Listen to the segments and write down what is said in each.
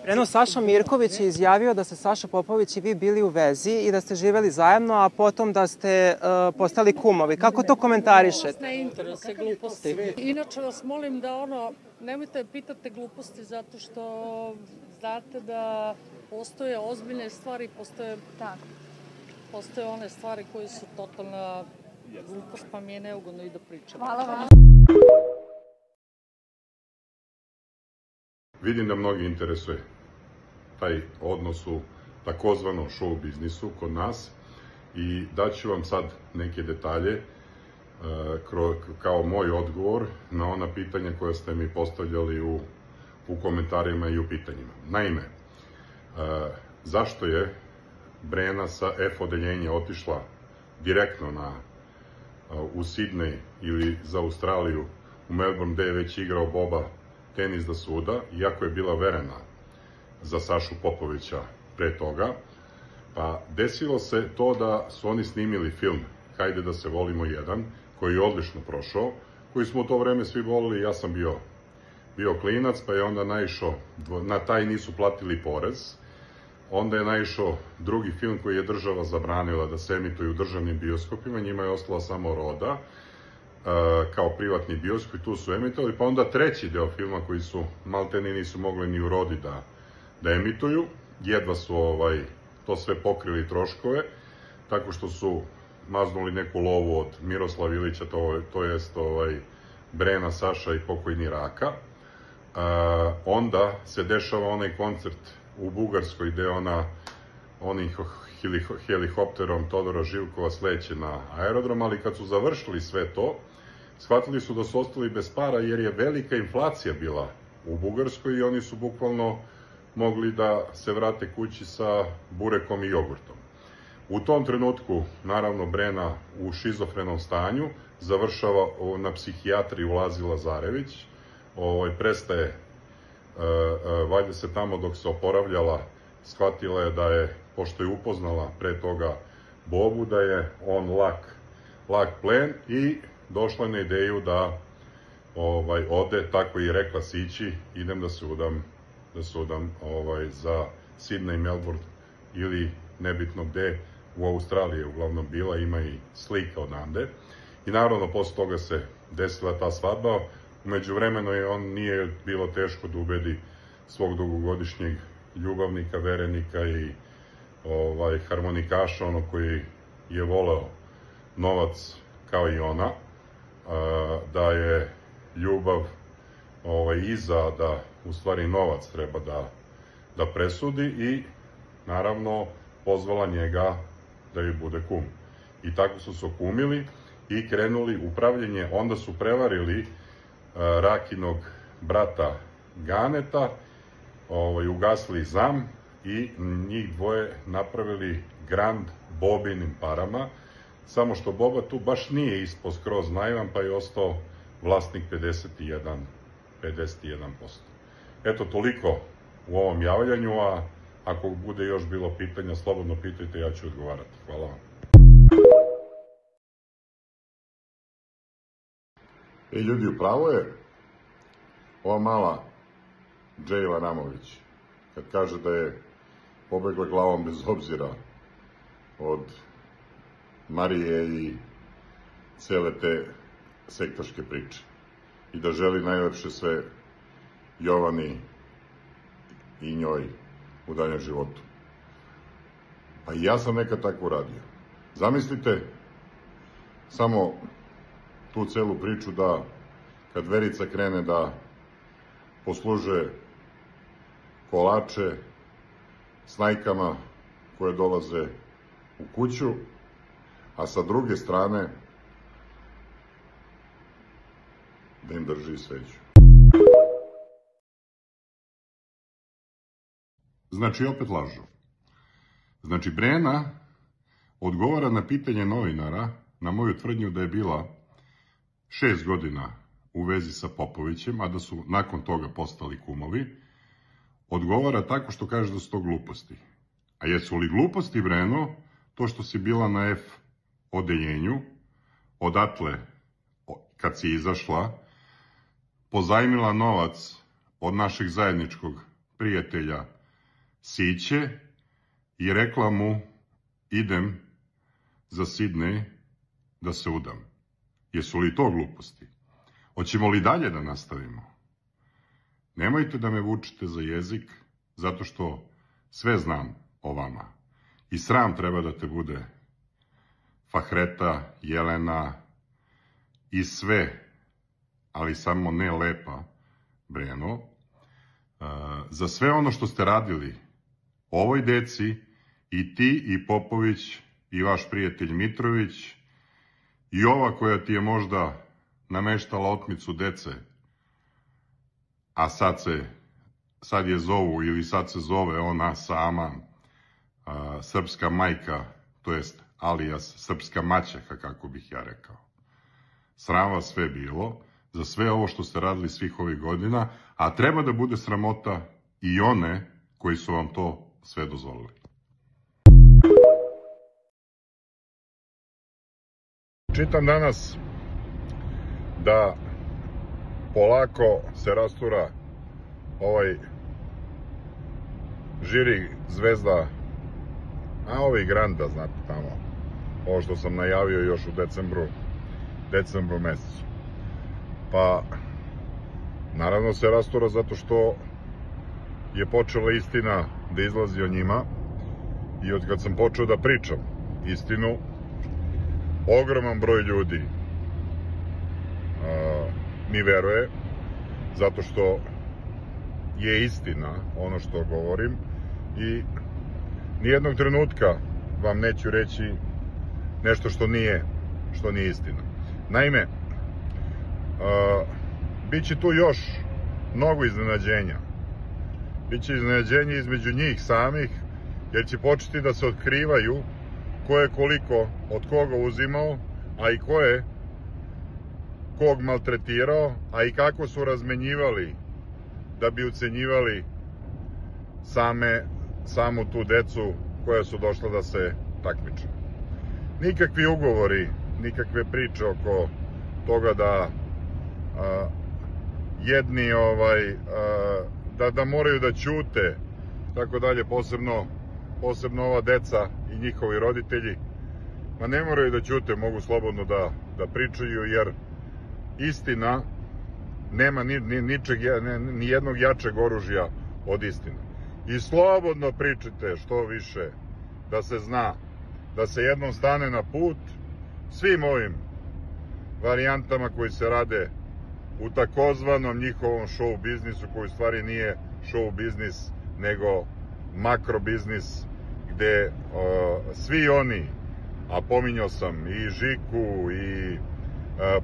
Breno, Saša Mirković je izjavio da ste Saša Popović i vi bili u vezi i da ste živeli zajedno, a potom da ste postali kumovi. Kako to komentarišete? Ne interese, gluposti. Inače vas molim da nemojte pitate gluposti zato što znate da postoje ozbiljne stvari, postoje one stvari koje su totalna glupost, pa mi je neugodno i da pričam. Hvala vam. Vidim da mnogi interesuje taj odnos u takozvanom show biznisu kod nas i daću vam sad neke detalje kao moj odgovor na ona pitanja koja ste mi postavljali u komentarima i u pitanjima. Naime, zašto je Brena sa F odeljenja otišla direktno u Sidnej ili za Australiju, u Melbourne, gde je već igrao Boba tenis da suda, iako je bila verena za Sašu Popovića pre toga, pa desilo se to da su oni snimili film Hajde da se volimo jedan, koji je odlično prošao, koji smo u to vreme svi volili, ja sam bio klinac, pa je onda naišao, na taj nisu platili porez, onda je naišao drugi film koji je država zabranila da se emituju u državnim bioskopima, njima je ostala samo Roda, kao privatni bioskop i tu su emitovali, pa onda treći deo filma koji su malteni nisu mogli ni u Rodi da emituju, jedva su to sve pokrili troškove, tako što su maznuli neku lovu od Miroslava Ilića, to jest Brena, Saša i pokojni Raka. Onda se dešava onaj koncert u Bugarskoj gde onim helikopterom Todora Živkova sleće na aerodrom, ali kad su završili sve to, shvatili su da su ostali bez para jer je velika inflacija bila u Bugarskoj i oni su bukvalno mogli da se vrate kući sa burekom i jogurtom. U tom trenutku, naravno, Brena u šizofrenom stanju završava na psihijatriji u Lazi Lazarević, prestaje, valjda se tamo dok se oporavljala, shvatila je da je, pošto je upoznala pre toga Bobu, da je on lak plen i došla je na ideju da ode, tako i rekla Sići, idem da se udam za Sidney, Melbourne ili nebitno gde, u Australiji je uglavnom bila, ima i slika odande. I naravno, posle toga se desila ta svadba. Umeđu vremenu nije bilo teško da ubedi svog dugogodišnjeg ljubavnika, verenika i harmonikaša, koji je voleo novac kao i ona, da je ljubav iza, da u stvari novac treba da presudi i naravno pozvala njega da joj bude kum. I tako su se okumili i krenuli u pravljenje, onda su prevarili Rakinog brata Ganeta, ugasili ZAM i njih dvoje napravili grand Bobinim parama, samo što Boba tu baš nije ispao skroz naivan, pa je ostao vlasnik 51%. Eto, toliko u ovom javljanju, a ako bude još bilo pitanja, slobodno pitajte, ja ću odgovarati. Hvala vam. Ljudi, upravo je ova mala Džejla Ramović, kad kaže da je pobegla glavom bez obzira od Marije i cele te sektaške priče i da želi najlepše sve Jovani i njoj u daljem životu. Pa i ja sam nekad tako uradio. Zamislite samo tu celu priču da kad Verica krene da poslužuje kolače snajkama koje dolaze u kuću, a sa druge strane da im drži sveću. Znači, opet lažu. Znači, Brena odgovara na pitanje novinara, na moju tvrdnju da je bila 6 godina u vezi sa Popovićem, a da su nakon toga postali kumovi, odgovara tako što kaže da su to gluposti. A jesu li gluposti, Breno, to što si bila na F odeljenju, odatle, kad si izašla, pozajmila novac od našeg zajedničkog prijatelja siće i rekla mu idem za Sidnej da se udam. Jesu li to gluposti? Hoćemo li dalje da nastavimo? Nemojte da me vučete za jezik, zato što sve znam o vama. I sram treba da te bude Fahreta, Jelena i sve, ali samo ne Lepa, Breno, za sve ono što ste radili ovoj deci, i ti, i Popović, i vaš prijatelj Mitrović, i ova koja ti je možda nameštala otmicu dece, a sad je zovu, ili sad se zove ona sama srpska majka, to jest alijas srpska maćeha, kako bih ja rekao. Sram vas sve bilo, za sve ovo što ste radili svih ovih godina, a treba da bude sramota i one koji su vam to sve dozvolili. Čitam danas da polako se rastura ovaj žiri zvezda, a ovi Granda, znate tamo, ovo što sam najavio još u decembru mesecu. Pa, naravno se rastura zato što je počela istina da izlazi o njima i od kad sam počeo da pričam istinu, ogroman broj ljudi mi veruje, zato što je istina ono što govorim i nijednog trenutka vam neću reći nešto što nije istina. Naime, bit će tu još mnogo iznenađenja. Biće iznenađenja između njih samih, jer će početi da se otkrivaju ko je koliko od koga uzimao, a i ko je kog maltretirao, a i kako su razmenjivali da bi ucenjivali samu tu decu koja su došla da se takmiče. Nikakvi ugovori, nikakve priče oko toga da jedni da moraju da ćute, tako dalje, posebno ova deca i njihovi roditelji, ma ne moraju da ćute, mogu slobodno da pričaju, jer istina nema ni jednog jačeg oružja od istine. I slobodno pričajte što više, da se zna, da se jednom stane na put svim ovim varijantama koji se rade u takozvanom njihovom show biznisu, koji u stvari nije show biznis, nego makro biznis, gde svi oni, a pominjao sam i Žiku, i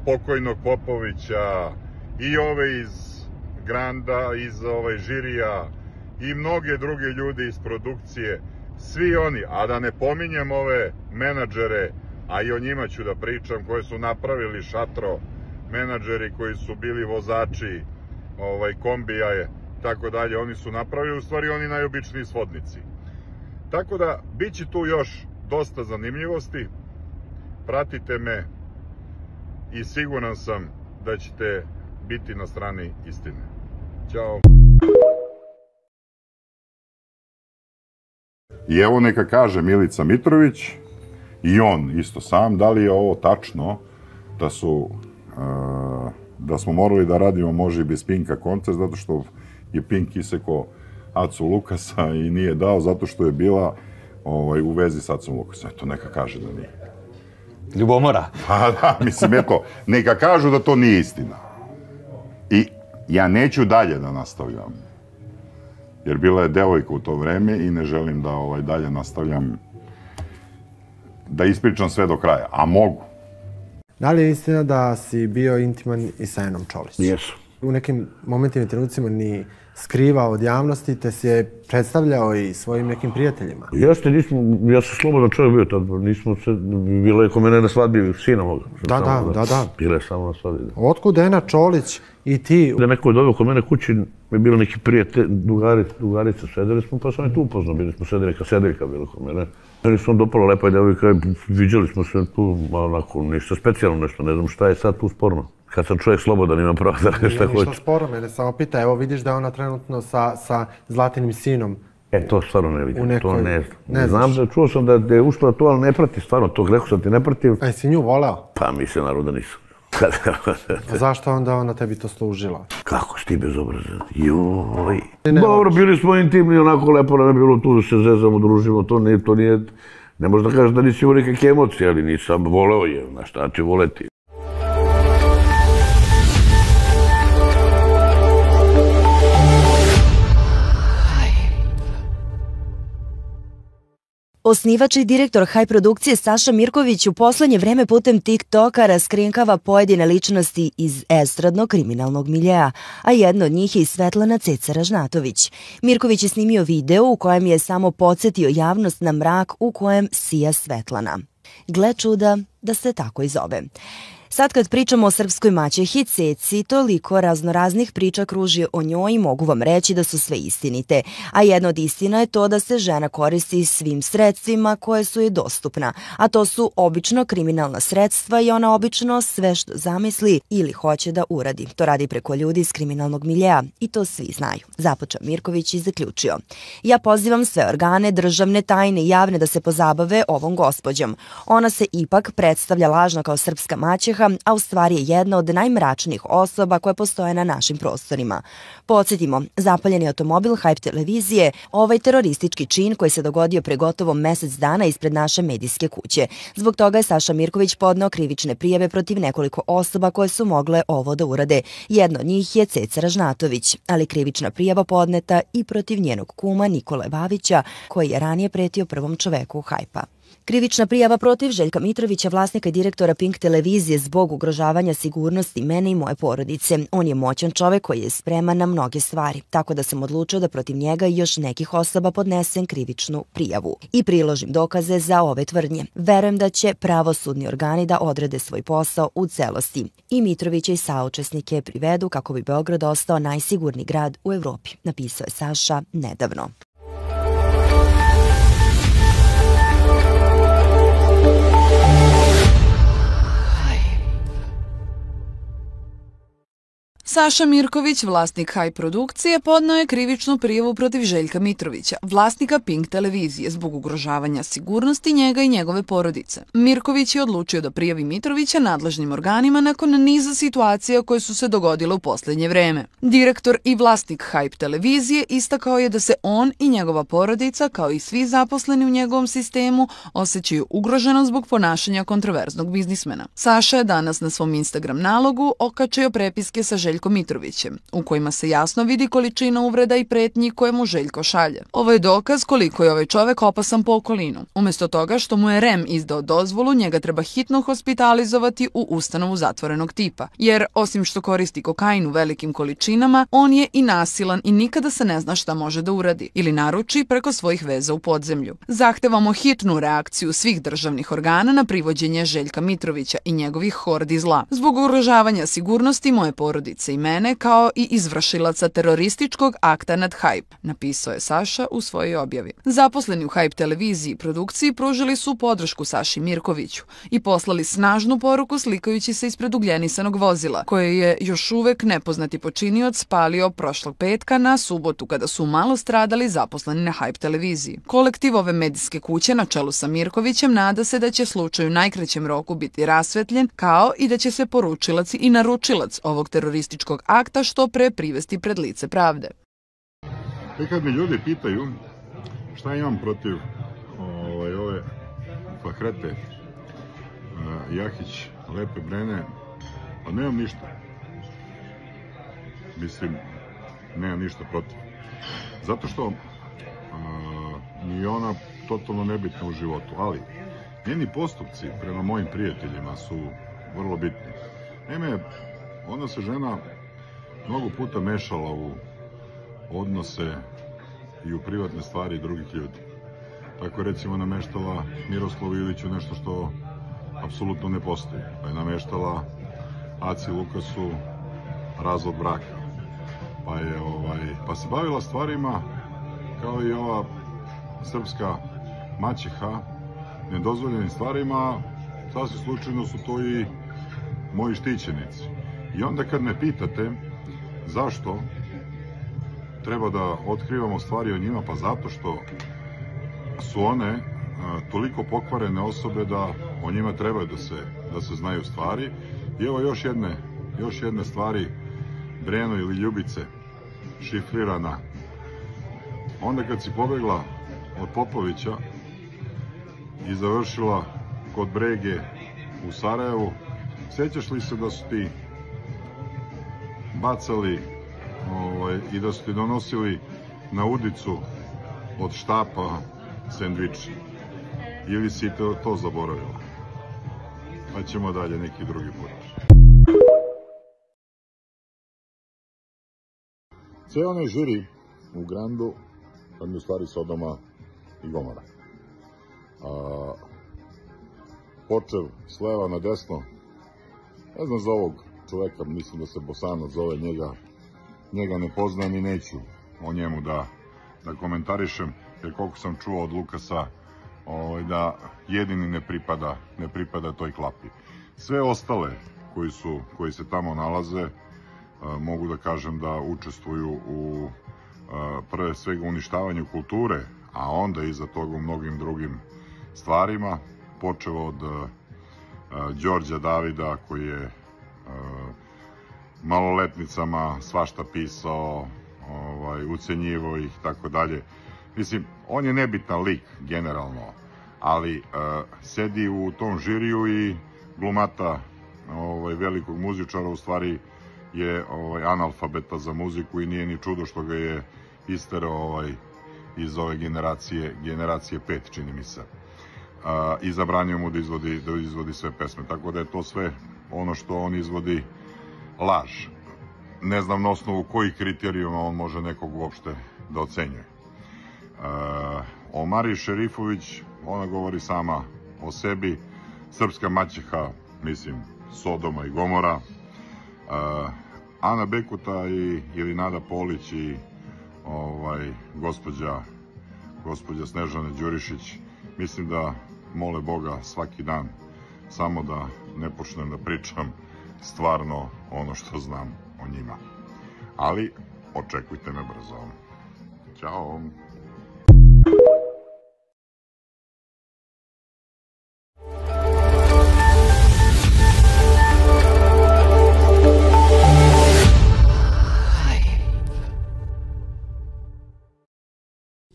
pokojnog Popovića, i ove iz Granda, iz žirija, i mnoge druge ljude iz produkcije, svi oni, a da ne pominjem ove menadžere, a i o njima ću da pričam, koje su napravili šatro, menadžeri koji su bili vozači kombija, tako dalje, oni su napravili, u stvari oni najobičniji svodnici. Tako da, bit će tu još dosta zanimljivosti, pratite me i siguran sam da ćete biti na strani istine. Ćao! I evo neka kaže Milica Mitrović, i on isto sam, da li je ovo tačno, da smo morali da radimo može i bez Pinka koncert, zato što je Pink isekao Acu Lukasa i nije dao, zato što je bila u vezi s Acom Lukasom. Eto, neka kaže da nije. Ljubomora. Pa da, mislim, eto, neka kažu da to nije istina. I ja neću dalje da nastavljam, jer bila je devojka u to vreme i ne želim da dalje nastavljam, da ispričam sve do kraja, a mogu. Da li je istina da si bio intiman i sa Enom Čolić? Jesu. U nekim momentima i trenucima ni skrivao od javnosti, te si je predstavljao i svojim nekim prijateljima. Jeste, ja sam slobodan čovjek bio tad, nismo se, bilo je ko mene na svadbi sina moga. Da. Bile je samo na svadbi. Otkud Ena Čolić i ti? Da neko je doveo kod mene kući, je bilo neki prijatelj, drugarica, sedeli smo, pa sam i tu upoznao, bili smo sedeli, sedeljka bilo kod mene. Meni su dopalo, lepa je devojka, viđali smo se tu, onako, ništa specijalno nešto, ne znam šta je sad tu sporno. Kad sam čovjek slobodan, imam pravo da nešto hoće. Ništa sporo, mene samo pita, evo vidiš da je ona trenutno sa Zlatinim sinom To stvarno ne vidim, to ne znam. Ne Znam da čuo sam da je ušla to, ali ne prati stvarno, to rekao sam ti ne pratim. A jesi nju voleo? Pa mislim, naravno da nisam. A zašto onda ona tebi to služila? Kako si ti bezobrazan? Joj. Dobro, bili smo intimni, onako lepo nam je bilo tu da se zezamo, družimo, to nije... Ne možeš da kažeš da nisi imao nikakve emocije, ali nisam voleo je, na šta ću voleti. Osnivač i direktor Hype produkcije Saša Mirković u poslednje vreme putem TikToka raskrinkava pojedine ličnosti iz estradno-kriminalnog miljea, a jedna od njih je i Svetlana Ceca Ražnatović. Mirković je snimio video u kojem je samo podsjetio javnost na mrak u kojem sija Svetlana. Gle čuda da se tako i zove. Sad kad pričamo o srpskoj maćehi Ceci, toliko raznoraznih priča kruži o njoj i mogu vam reći da su sve istinite. A jedna od istina je to da se žena koristi svim sredstvima koje su joj dostupna. A to su obično kriminalna sredstva i ona obično sve što zamisli ili hoće da uradi. To radi preko ljudi iz kriminalnog miljea i to svi znaju. Započeo Mirković i zaključio. Ja pozivam sve organe, državne, tajne i javne da se pozabave ovom gospođom. Ona se ipak predstavlja lažno kao srpska maćeha, a u stvari je jedna od najmračnijih osoba koje postoje na našim prostorima. Podsjetimo, zapaljen je automobil Hype televizije, ovaj teroristički čin koji se dogodio pre gotovo mesec dana ispred naše medijske kuće. Zbog toga je Saša Mirković podneo krivične prijave protiv nekoliko osoba koje su mogle ovo da urade. Jedna od njih je Ceca Ražnatović, ali krivična prijava podneta i protiv njenog kuma Nikole Bavića, koji je ranije pretio prvom čoveku Hype-a. Krivična prijava protiv Željka Mitrovića, vlasnika i direktora Pink televizije, zbog ugrožavanja sigurnosti mene i moje porodice. On je moćan čovek koji je spreman na mnoge stvari, tako da sam odlučio da protiv njega i još nekih osoba podnesem krivičnu prijavu i priložim dokaze za ove tvrdnje. Verujem da će pravosudni organi da odrede svoj posao u celosti i Mitrovića i saučesnike privedu kako bi Beograd ostao najsigurniji grad u Evropi, napisao je Saša nedavno. Saša Mirković, vlasnik Hype produkcije, podneo je krivičnu prijavu protiv Željka Mitrovića, vlasnika Pink televizije, zbog ugrožavanja sigurnosti njega i njegove porodice. Mirković je odlučio da prijavi Mitrovića nadležnim organima nakon niza situacija koje su se dogodile u poslednje vreme. Direktor i vlasnik Hype televizije istakao je da se on i njegova porodica, kao i svi zaposleni u njegovom sistemu, osjećaju ugroženo zbog ponašanja kontroverznog biznismena. Saša je danas na svom Instagram nalogu okačio prepiske sa Željkom Mitrovićem, u kojima se jasno vidi količina uvreda i pretnji koje mu Željko šalje. Ovo je dokaz koliko je ovaj čovek opasan po okolinu. Umesto toga što mu je REM izdao dozvolu, njega treba hitno hospitalizovati u ustanovu zatvorenog tipa. Jer, osim što koristi kokain u velikim količinama, on je i nasilan i nikada se ne zna šta može da uradi ili naruči preko svojih veza u podzemlju. Zahtevamo hitnu reakciju svih državnih organa na privođenje Željka Mitrovića i njegovih hordi zla. Zbog ugrožavanja sigurnosti moje porodice i mene, kao i izvršilaca terorističkog akta nad Hype, napisao je Saša u svojoj objavi. Zaposleni u Hype televiziji i produkciji pružili su podršku Saši Mirkoviću i poslali snažnu poruku slikajući se ispred ugljenisanog vozila, koje je još uvek nepoznati počinioc spalio prošlog petka na subotu kada su malo stradali zaposleni na Hype televiziji. Kolektiv ove medijske kuće na čelu sa Mirkovićem nada se da će slučaj u najkraćem roku biti rasvetljen, kao i da će se poručilac i naručilac ovog terorističkog akta što pre privesti pred lice pravde. Kad me ljudi pitaju šta imam protiv ove Fahrete Jahić, Lepe Brene, pa nemam ništa. Mislim, nemam ništa protiv. Zato što ni ona totalno nebitna u životu, ali njeni postupci prema mojim prijateljima su vrlo bitni. Naime, ona se žena mnogo puta mešala u odnose i u privatne stvari drugih ljudi. Tako je recimo nameštala Miroslavu Iliću nešto što apsolutno ne postoji. Pa je nameštala Aci Lukasu razvod braka. Pa se bavila stvarima kao i ova srpska maćeha, nedozvoljenim stvarima, sasvim slučajno su to i moji štićenici. I onda kad me pitate zašto treba da otkrivamo stvari o njima? Pa zato što su one toliko pokvarene osobe da o njima treba da se znaju stvari. I evo još jedne stvari, Breno ili Ljubice, šifrirana. Onda kad si pobegla od Popovića i završila kod Brege u Sarajevu, sjećaš li se da su ti bacali i da su ti donosili na udicu od štapa sendvič? Ili si to zaboravila? Pa ćemo dalje neki drugi put. Ceo onaj žiri u Grandu, kad mi u stvari Sodoma i Gomora. Počev s leva na desno, ne znam za ovog čoveka, mislim da se Bosanac zove, njega ne poznam i neću o njemu da komentarišem, jer koliko sam čuo od Lukasa, da jedini ne pripada toj klapi. Sve ostale koji se tamo nalaze, mogu da kažem da učestvuju u prve svega uništavanju kulture, a onda iza toga u mnogim drugim stvarima, počeo od Đorđa Davida koji je maloletnicama svašta pisao, ucenjivo ih, tako dalje. Mislim, on je nebitan lik, generalno, ali sedi u tom žiriju i glumata velikog muzičara, u stvari je analfabeta za muziku i nije ni čudo što ga je isterao iz ove generacije 5, čini mi se. I zabranio mu da izvodi sve pesme, tako da je to sve ono što on izvodi laž. Ne znam na osnovu kojih kriterijuma on može nekog uopšte da ocenjuje. O Mariji Šerifović, ona govori sama o sebi, srpska maćeha, mislim, Sodoma i Gomora. Ana Bekuta ili Nada Polić i gospođa Snežana Đurišić, mislim da mole Boga svaki dan samo da ne počnem da pričam stvarno ono što znam o njima. Ali očekujte me brzo. Ćao!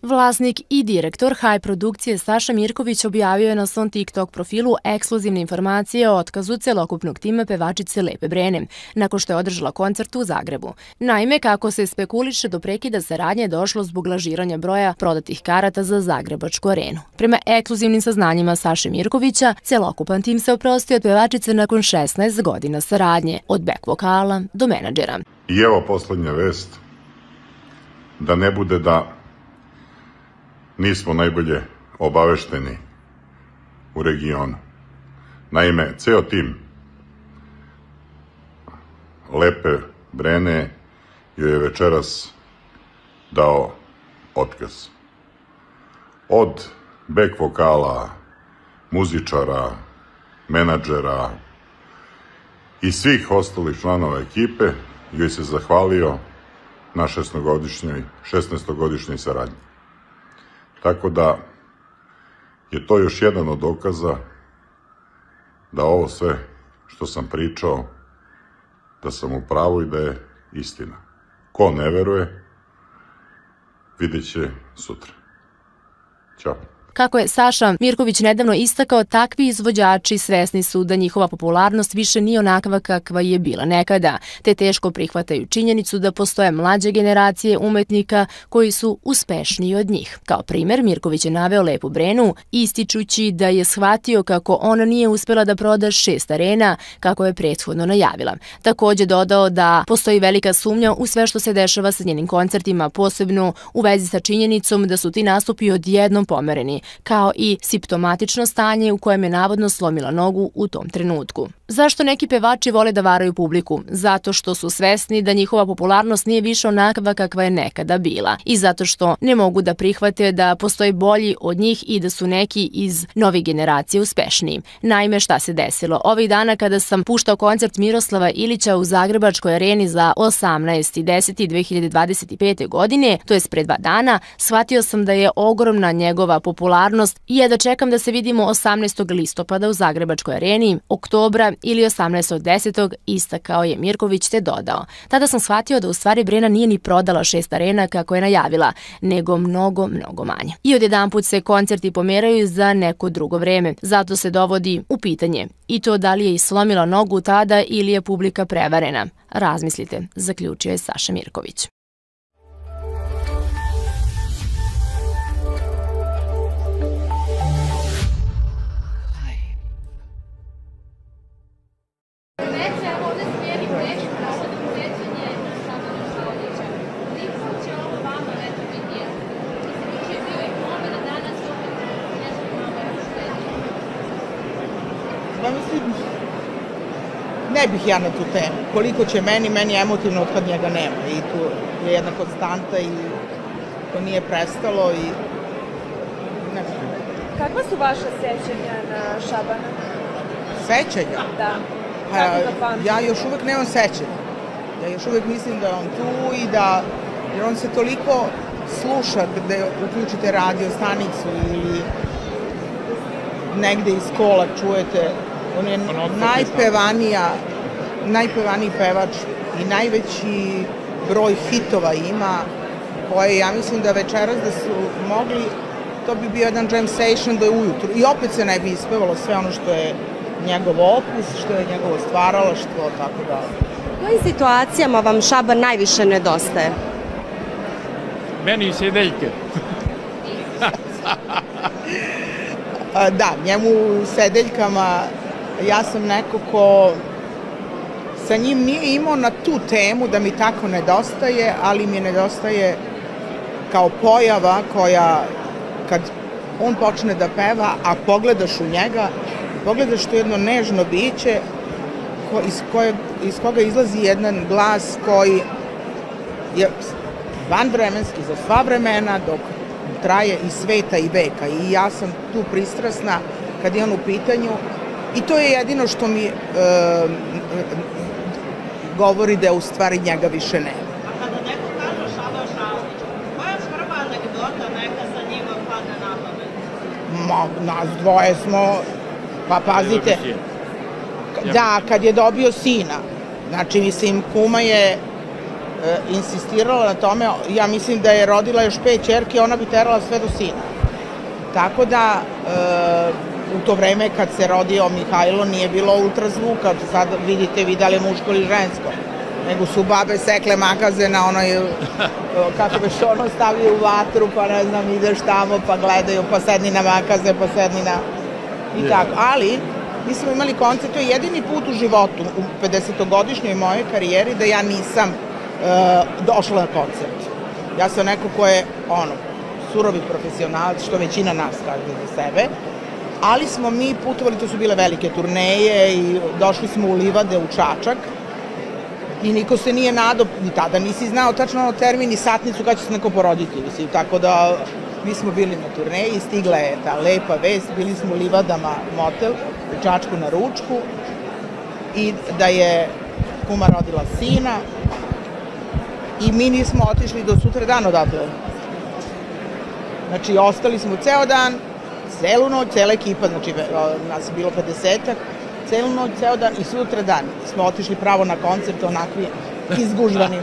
Vlasnik i direktor High produkcije Saša Mirković objavio je na svom TikTok profilu ekskluzivne informacije o otkazu celokupnog tima pevačice Lepe Brene, nakon što je održala koncert u Zagrebu. Naime, kako se spekuliše, do prekida saradnje je došlo zbog lažiranja broja prodatih karata za Zagrebačku arenu. Prema ekskluzivnim saznanjima Saše Mirkovića, celokupan tim se oprostio od pevačice nakon 16 godina saradnje, od back vokala do menadžera. I evo poslednja vest, da ne bude da nismo najbolje obavešteni u regionu. Naime, ceo tim Lepe Brene joj je večeras dao otkaz. Od back vokala, muzičara, menadžera i svih ostalih članova ekipe joj se zahvalio na 16-godišnjoj saradnji. Tako da je to još jedan od dokaza da ovo sve što sam pričao, da sam u pravu i da je istina. Ko ne veruje, vidjet će sutra. Ćao. Kako je Saša Mirković nedavno istakao, takvi izvođači svesni su da njihova popularnost više nije onakva kakva je bila nekada, te teško prihvataju činjenicu da postoje mlađe generacije umetnika koji su uspešniji od njih. Kao primer, Mirković je naveo Lepu Brenu, ističući da je shvatio kako ona nije uspela da proda 6 arena kako je prethodno najavila. Takođe dodao da postoji velika sumnja u sve što se dešava sa njenim koncertima, posebno u vezi sa činjenicom da su ti nastupi odjednom pomereni, kao i simptomatično stanje u kojem je navodno slomila nogu u tom trenutku. Zašto neki pevači vole da varaju publiku? Zato što su svesni da njihova popularnost nije više onakva kakva je nekada bila i zato što ne mogu da prihvate da postoji bolji od njih i da su neki iz novih generacija uspešniji. Naime, šta se desilo? Ovih dana kada sam puštao koncert Miroslava Ilića u Zagrebačkoj areni za 18.10.2025. godine, to je pred 2 dana, shvatio sam da je ogromna njegova popularnost i jedva čekam da se vidimo 18. listopada u Zagrebačkoj areni, oktobra ili 18.10. istakao je Mirković te dodao. Tada sam shvatio da u stvari Brena nije ni prodala 6 arena kako je najavila, nego mnogo manje. I odjedanput se koncerti pomeraju za neko drugo vreme. Zato se dovodi u pitanje i to da li je slomila nogu tada ili je publika prevarena. Razmislite, zaključio je Saša Mirković. Ne bih ja na tu temu. Koliko će meni je emotivno od kad njega nema. I tu je jedna konstanta i to nije prestalo i ne bih. Kakva su vaša sećanja na Šabana? Sećanja? Da. Kako ga pamtite? Ja još uvek nemam sećanja. Ja još uvek mislim da je on tu i da, jer on se toliko sluša gde uključite radio stanicu ili negde iz kola čujete. On je najpevaniji pevač i najveći broj hitova ima, koje ja mislim da večeras da su mogli, to bi bio jedan jam session da je ujutru. I opet se ne bi ispevalo sve ono što je njegov opus, što je njegovo stvaralaštvo, tako da. U kojim situacijama vam Šaban najviše nedostaje? Meni sedeljke. Da, njemu u sedeljkama, ja sam neko ko sa njim nije imao na tu temu da mi tako nedostaje, ali mi nedostaje kao pojava koja, kad on počne da peva, a pogledaš u njega, pogledaš to jedno nežno biće iz koga izlazi jedan glas koji je vanvremenski za sva vremena, dok traje i sveta i veka. I ja sam tu pristrasna kad je on u pitanju i to je jedino što mi govori da u stvari njega više nema. A kada neko kaže Šaban Šaulić, koja je prva anegdota neka sa njima padne na pamet? Nas dvoje smo, pa pazite, da, kad je dobio sina, znači mislim kuma je insistirala na tome, ja mislim da je rodila još 5 ćerki, ona bi terala sve do sina. Tako da u to vreme kad se rodio Mihajlo nije bilo ultrazvuka, sad vidite vi da li je muško ili žensko, nego su babe sekle makaze na onoj, kako već ono stavljaju u vatru, pa ne znam, ideš tamo pa gledaju, pa sedni na makaze, pa sedni na... i tako. Ali, mi smo imali koncert, to je jedini put u životu, u 50-godišnjoj mojoj karijeri, da ja nisam došla na koncert. Ja sam neko ko je, surovi profesionalac, što većina nas kaže za sebe, ali smo mi putovali, to su bile velike turneje i došli smo u Livade, u Čačak i niko se nije nadao, ni tada nisi znao tačno termin i satnicu kada će se neko poroditi, tako da mi smo bili na turneji i stigla je ta lepa vest, bili smo u Livadama motel, u Čačku na ručku i da je kuma rodila sina i mi nismo otišli do sutra dan odatle. Znači, ostali smo ceo dan, celu noć, cela ekipa, znači nas je bilo 50-ak, celu noć, ceo dan i sutra dan smo otišli pravo na koncert, onakvi izgužvani.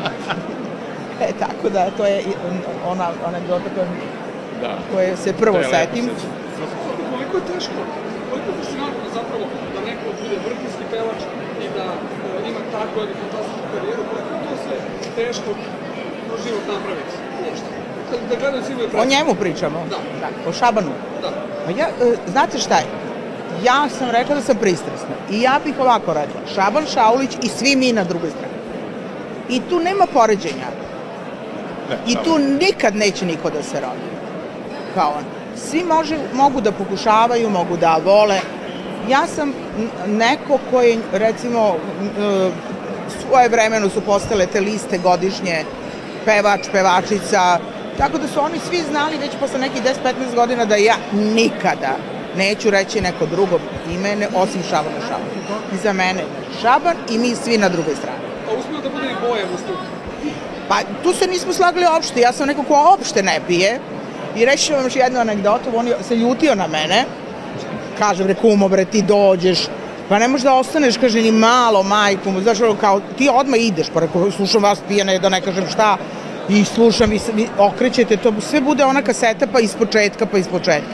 Tako da, to je ona anegdota koje se prvo setim. Koliko je teško, koliko je fascinantno zapravo da neko bude vrhunski pevač i da ima tako jednu fantastičnu karijeru, koliko je to sve teško život napraviti uopšte. Da gledaju svi moje O njemu pričamo? Da. O Šabanu? Da. Znate šta je? Ja sam rekla da sam pristrasna i ja bih ovako rekla. Šaban Šaulić i svi mi na drugoj strani. I tu nema poređenja. I tu nikad neće niko da se rodi. Kao on. Svi mogu da pokušavaju, mogu da vole. Ja sam neko koji, recimo, svoje vremeno su postale te liste godišnje, pevač, pevačica, tako da su oni svi znali već posle nekih 10-15 godina da ja nikada neću reći neko drugo ime, osim Šabana Šabana. I za mene Šaban i mi svi na drugoj strani. A uspio da bude i Bojan u studiju? Pa tu se nismo slagali opšte, ja sam neko ko opšte ne pije. I reći ću vam još jednu anegdotu, on se ljutio na mene, kaže, bre, kumo, bre, ti dođeš, pa ne možeš da ostaneš, kaže, ni malo, majku mu, znaš, kao, ti odmah ideš, pa rekao, slušam vas pijane, da ne kažem šta, i slušam, vi okrećete, to sve bude ona kaseta, pa ispočetka, pa ispočetka.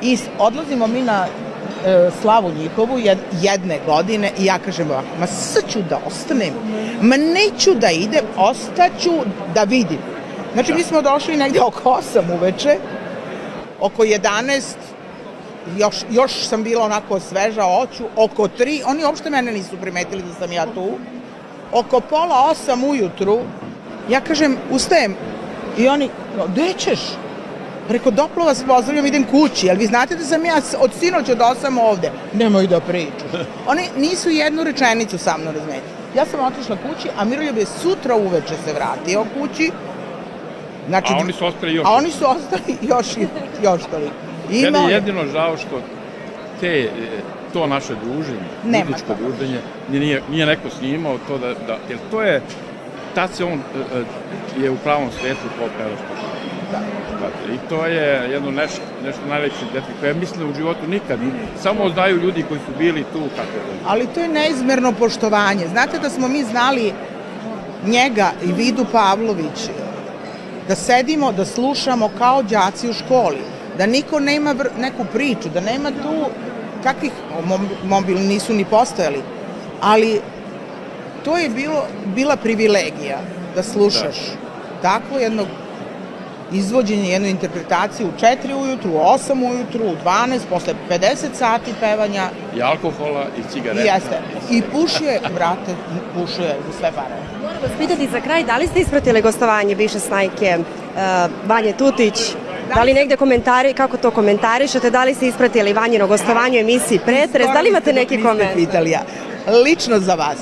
I odlazimo mi na slavu njihovu jedne godine i ja kažem ovako, ma sad ću da ostanem, ma neću da idem, ostaću da vidim. Znači, mi smo došli negde oko 8 uveče, oko 11, još sam bila onako sveža oću, oko 3, oni uopšte mene nisu primetili da sam ja tu, oko pola 8 ujutru, ja kažem, ustajem, i oni, gde ćeš? Preko doplo vas pozdravljam, idem kući, jer vi znate da sam ja od sinoć od 8 ovde, nemoj da pričaš. Oni nisu jednu rečenicu sa mnom razmetili. Ja sam otišla kući, a Miroljub je sutra uveče se vratio kući. Znači, a oni su ostali još. A oni su ostali još toliko. Meni je jedino žao što to naše druženje, muzičko druženje, nije neko snimao to jer to je, tad se on je u pravom svetu kao pevač. I to je jedno nešto najlepše detalje koje mislim u životu nikad, samo znaju ljudi koji su bili tu. Ali to je neizmerno poštovanje. Znate da smo mi znali njega i Vidu Pavlović, da sedimo, da slušamo kao đaci u školi, da niko nema neku priču, da nema tu kakvih, mobili nisu ni postojali, ali to je bila privilegija da slušaš takvo jedno izvođenje, jednu interpretaciju u 4 ujutru, u 8 ujutru, u 12, posle 50 sati pevanja. I alkohola, i cigareta. Jeste. I pušuje, brate, pušuje u sve pare. Moram vas pitati za kraj, da li ste ispratili gostovanje bivše snajke Vanje Tutić? Da li negde kako to komentarišete? Da li ste ispratili Vanjino gostovanje u emisiji Pretres? Da li imate neki komentar? Lično za vas,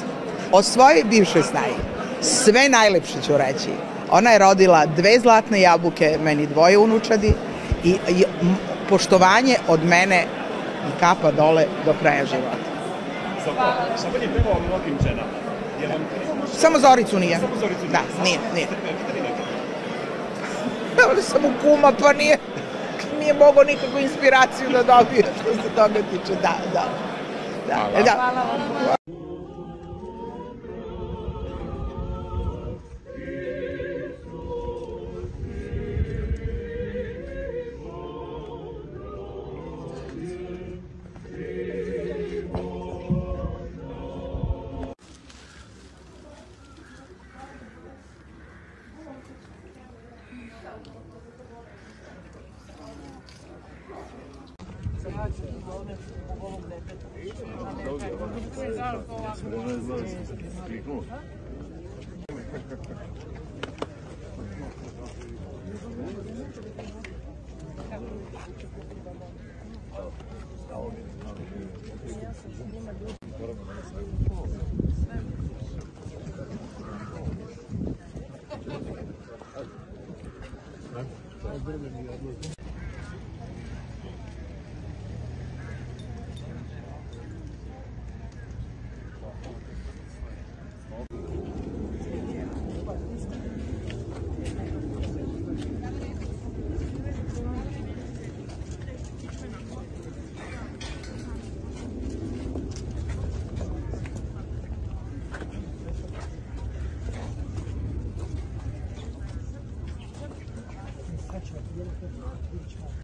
o svojoj bivšoj snaji, sve najlepše ću reći. Ona je rodila 2 zlatne jabuke, meni 2 unučadi i poštovanje od mene i kapa dole do kraja života. Šaban je pevao mnogim ženama. Samo Zoricu nije. Da, nije. Evo sam u kuma, pa nije mogao nikakvu inspiraciju da dobije što se toga tiče. Da. Hvala vam.